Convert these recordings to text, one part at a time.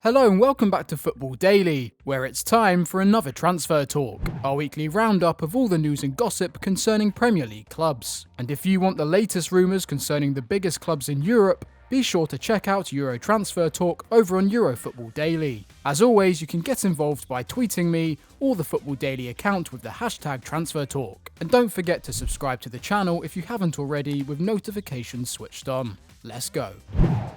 Hello and welcome back to Football Daily, where it's time for another transfer talk, our weekly roundup of all the news and gossip concerning Premier League clubs. And if you want the latest rumours concerning the biggest clubs in Europe, be sure to check out Euro Transfer Talk over on Euro Football Daily. As always, you can get involved by tweeting me or the Football Daily account with the hashtag Transfer Talk. And don't forget to subscribe to the channel if you haven't already with notifications switched on. Let's go.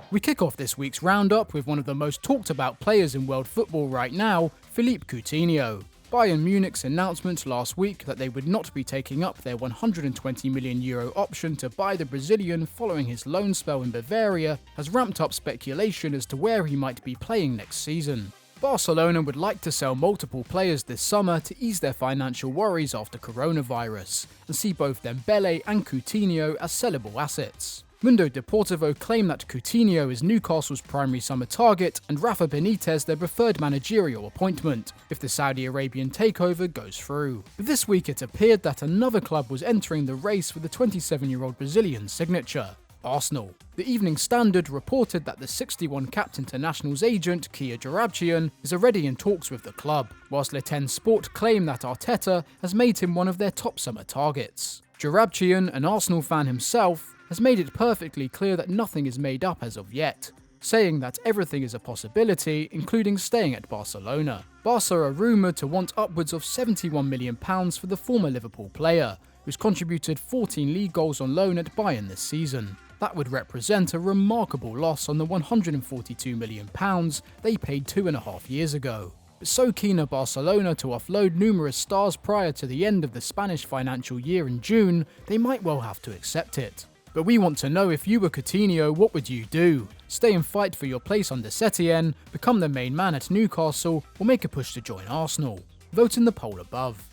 We kick off this week's roundup with one of the most talked about players in world football right now, Philippe Coutinho. Bayern Munich's announcement last week that they would not be taking up their €120 million option to buy the Brazilian following his loan spell in Bavaria has ramped up speculation as to where he might be playing next season. Barcelona would like to sell multiple players this summer to ease their financial worries after coronavirus, and see both Dembele and Coutinho as sellable assets. Mundo Deportivo claim that Coutinho is Newcastle's primary summer target and Rafa Benitez their preferred managerial appointment, if the Saudi Arabian takeover goes through. But this week it appeared that another club was entering the race for the 27-year-old Brazilian's signature: Arsenal. The Evening Standard reported that the 61-capped international's agent, Kia Joorabchian, is already in talks with the club, whilst Le Temps Sport claim that Arteta has made him one of their top summer targets. Joorabchian, an Arsenal fan himself, has made it perfectly clear that nothing is made up as of yet, saying that everything is a possibility, including staying at Barcelona. Barca are rumoured to want upwards of £71 million for the former Liverpool player, who's contributed 14 league goals on loan at Bayern this season. That would represent a remarkable loss on the £142 million they paid 2.5 years ago. But so keen are Barcelona to offload numerous stars prior to the end of the Spanish financial year in June, they might well have to accept it. But we want to know, if you were Coutinho, what would you do? Stay and fight for your place under Setien, become the main man at Newcastle, or make a push to join Arsenal? Vote in the poll above.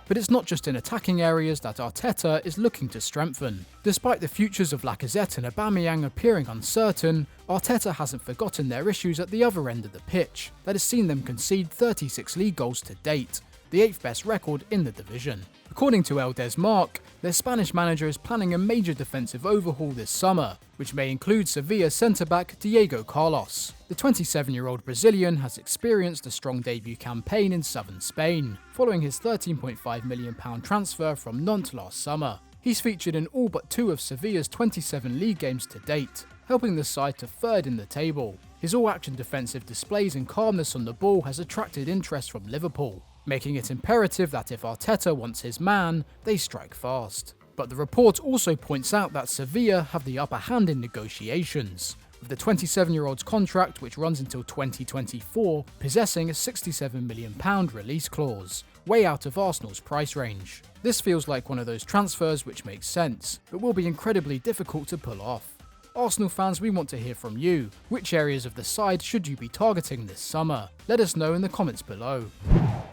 But it's not just in attacking areas that Arteta is looking to strengthen. Despite the futures of Lacazette and Aubameyang appearing uncertain, Arteta hasn't forgotten their issues at the other end of the pitch, that has seen them concede 36 league goals to date, the 8th best record in the division. According to El Desmarque, their Spanish manager is planning a major defensive overhaul this summer, which may include Sevilla centre-back Diego Carlos. The 27-year-old Brazilian has experienced a strong debut campaign in southern Spain, following his £13.5 million transfer from Nantes last summer. He's featured in all but 2 of Sevilla's 27 league games to date, helping the side to 3rd in the table. His all-action defensive displays and calmness on the ball has attracted interest from Liverpool, making it imperative that if Arteta wants his man, they strike fast. But the report also points out that Sevilla have the upper hand in negotiations, with the 27-year-old's contract, which runs until 2024, possessing a £67 million release clause, way out of Arsenal's price range. This feels like one of those transfers which makes sense, but will be incredibly difficult to pull off. Arsenal fans, we want to hear from you. Which areas of the side should you be targeting this summer? Let us know in the comments below.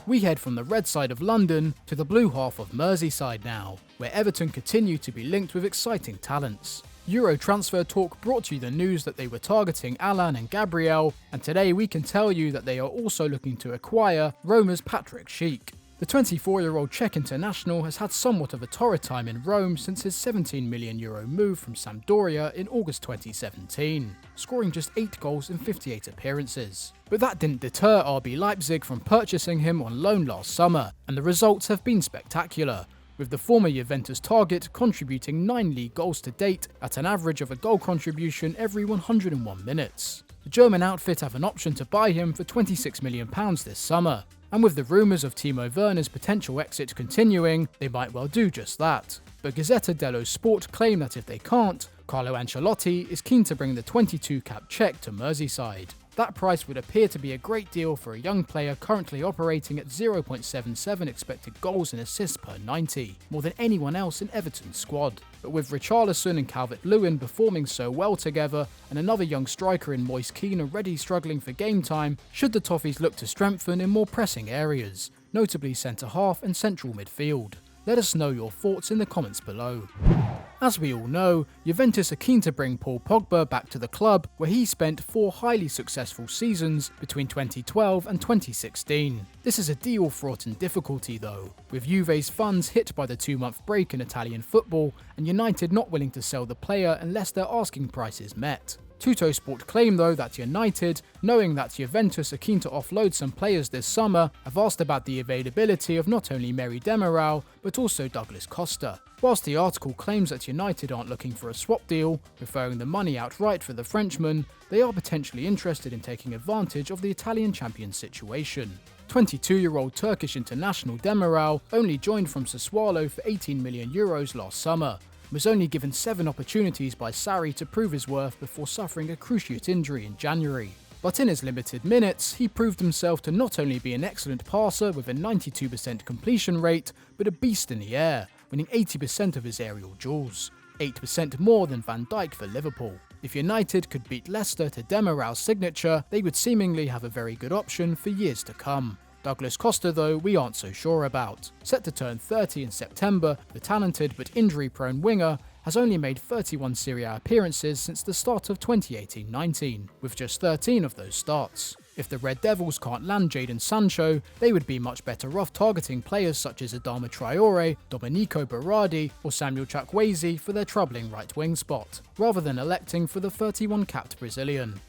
We head from the red side of London to the blue half of Merseyside now, where Everton continue to be linked with exciting talents. Euro Transfer Talk brought you the news that they were targeting Alan and Gabriel, and today we can tell you that they are also looking to acquire Roma's Patrick Schick. The 24-year-old Czech international has had somewhat of a torrid time in Rome since his €17 million move from Sampdoria in August 2017, scoring just 8 goals in 58 appearances. But that didn't deter RB Leipzig from purchasing him on loan last summer, and the results have been spectacular, with the former Juventus target contributing 9 league goals to date at an average of a goal contribution every 101 minutes. The German outfit have an option to buy him for £26 million this summer, and with the rumours of Timo Werner's potential exit continuing, they might well do just that. But Gazzetta dello Sport claim that if they can't, Carlo Ancelotti is keen to bring the 22-cap Czech to Merseyside. That price would appear to be a great deal for a young player currently operating at 0.77 expected goals and assists per 90, more than anyone else in Everton's squad. But with Richarlison and Calvert-Lewin performing so well together, and another young striker in Moise Kean already struggling for game time, should the Toffees look to strengthen in more pressing areas, notably centre-half and central midfield? Let us know your thoughts in the comments below. As we all know, Juventus are keen to bring Paul Pogba back to the club, where he spent 4 highly successful seasons between 2012 and 2016. This is a deal fraught in difficulty though, with Juve's funds hit by the 2-month break in Italian football, and United not willing to sell the player unless their asking price is met. Tuttosport claim though that United, knowing that Juventus are keen to offload some players this summer, have asked about the availability of not only Merih Demiral but also Douglas Costa. Whilst the article claims that United aren't looking for a swap deal, preferring the money outright for the Frenchman, they are potentially interested in taking advantage of the Italian champions situation. 22-year-old Turkish international Demiral only joined from Sassuolo for €18 million last summer, was only given 7 opportunities by Sarri to prove his worth before suffering a cruciate injury in January. But in his limited minutes, he proved himself to not only be an excellent passer with a 92% completion rate, but a beast in the air, winning 80% of his aerial duels, 8% more than Van Dijk for Liverpool. If United could beat Leicester to Demiral's signature, they would seemingly have a very good option for years to come. Douglas Costa though, we aren't so sure about. Set to turn 30 in September, the talented but injury-prone winger has only made 31 Serie A appearances since the start of 2018-19, with just 13 of those starts. If the Red Devils can't land Jadon Sancho, they would be much better off targeting players such as Adama Traore, Domenico Berardi or Samuel Chukwueze for their troubling right-wing spot, rather than electing for the 31-capped Brazilian.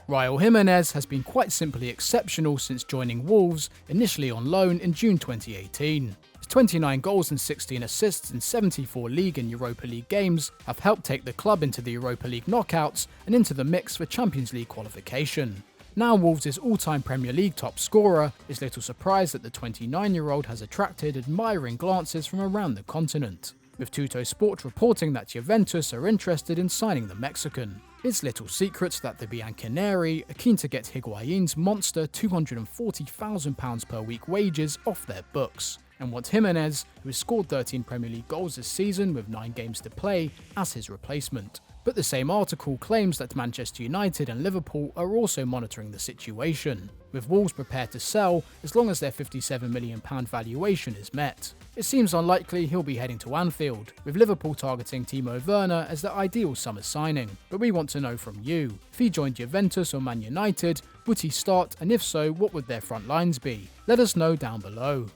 Raul Jimenez has been quite simply exceptional since joining Wolves, initially on loan in June 2018. His 29 goals and 16 assists in 74 League and Europa League games have helped take the club into the Europa League knockouts and into the mix for Champions League qualification. Now Wolves' all-time Premier League top scorer, it's little surprise that the 29-year-old has attracted admiring glances from around the continent, with Tuttosport reporting that Juventus are interested in signing the Mexican. It's little secret that the Bianconeri are keen to get Higuain's monster £240,000 per week wages off their books, and want Jimenez, who has scored 13 Premier League goals this season with 9 games to play, as his replacement. But the same article claims that Manchester United and Liverpool are also monitoring the situation, with Wolves prepared to sell as long as their £57 million valuation is met. It seems unlikely he'll be heading to Anfield, with Liverpool targeting Timo Werner as their ideal summer signing. But we want to know from you, if he joined Juventus or Man United, would he start, and if so, what would their front lines be? Let us know down below.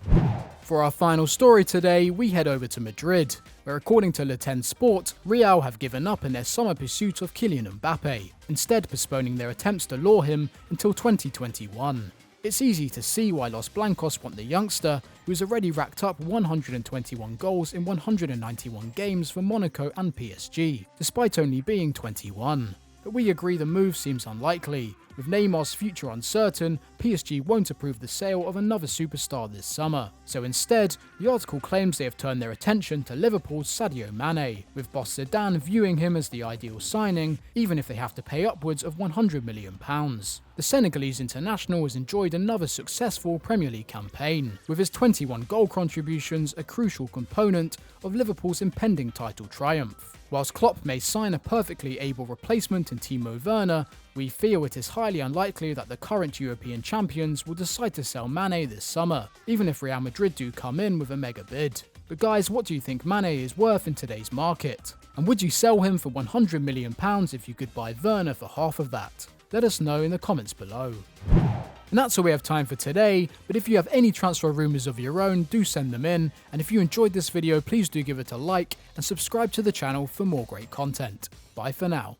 For our final story today, we head over to Madrid, where according to Le Temps Sport, Real have given up in their summer pursuit of Kylian Mbappe, instead postponing their attempts to lure him until 2021. It's easy to see why Los Blancos want the youngster, who has already racked up 121 goals in 191 games for Monaco and PSG, despite only being 21. But we agree the move seems unlikely. With Neymar's future uncertain, PSG won't approve the sale of another superstar this summer. So instead, the article claims they have turned their attention to Liverpool's Sadio Mane, with boss Zidane viewing him as the ideal signing, even if they have to pay upwards of £100 million. The Senegalese international has enjoyed another successful Premier League campaign, with his 21 goal contributions a crucial component of Liverpool's impending title triumph. Whilst Klopp may sign a perfectly able replacement in Timo Werner, we feel it is highly unlikely that the current European champions will decide to sell Mane this summer, even if Real Madrid do come in with a mega bid. But guys, what do you think Mane is worth in today's market? And would you sell him for £100 million if you could buy Werner for half of that? Let us know in the comments below. And that's all we have time for today, but if you have any transfer rumours of your own, do send them in, and if you enjoyed this video, please do give it a like and subscribe to the channel for more great content. Bye for now.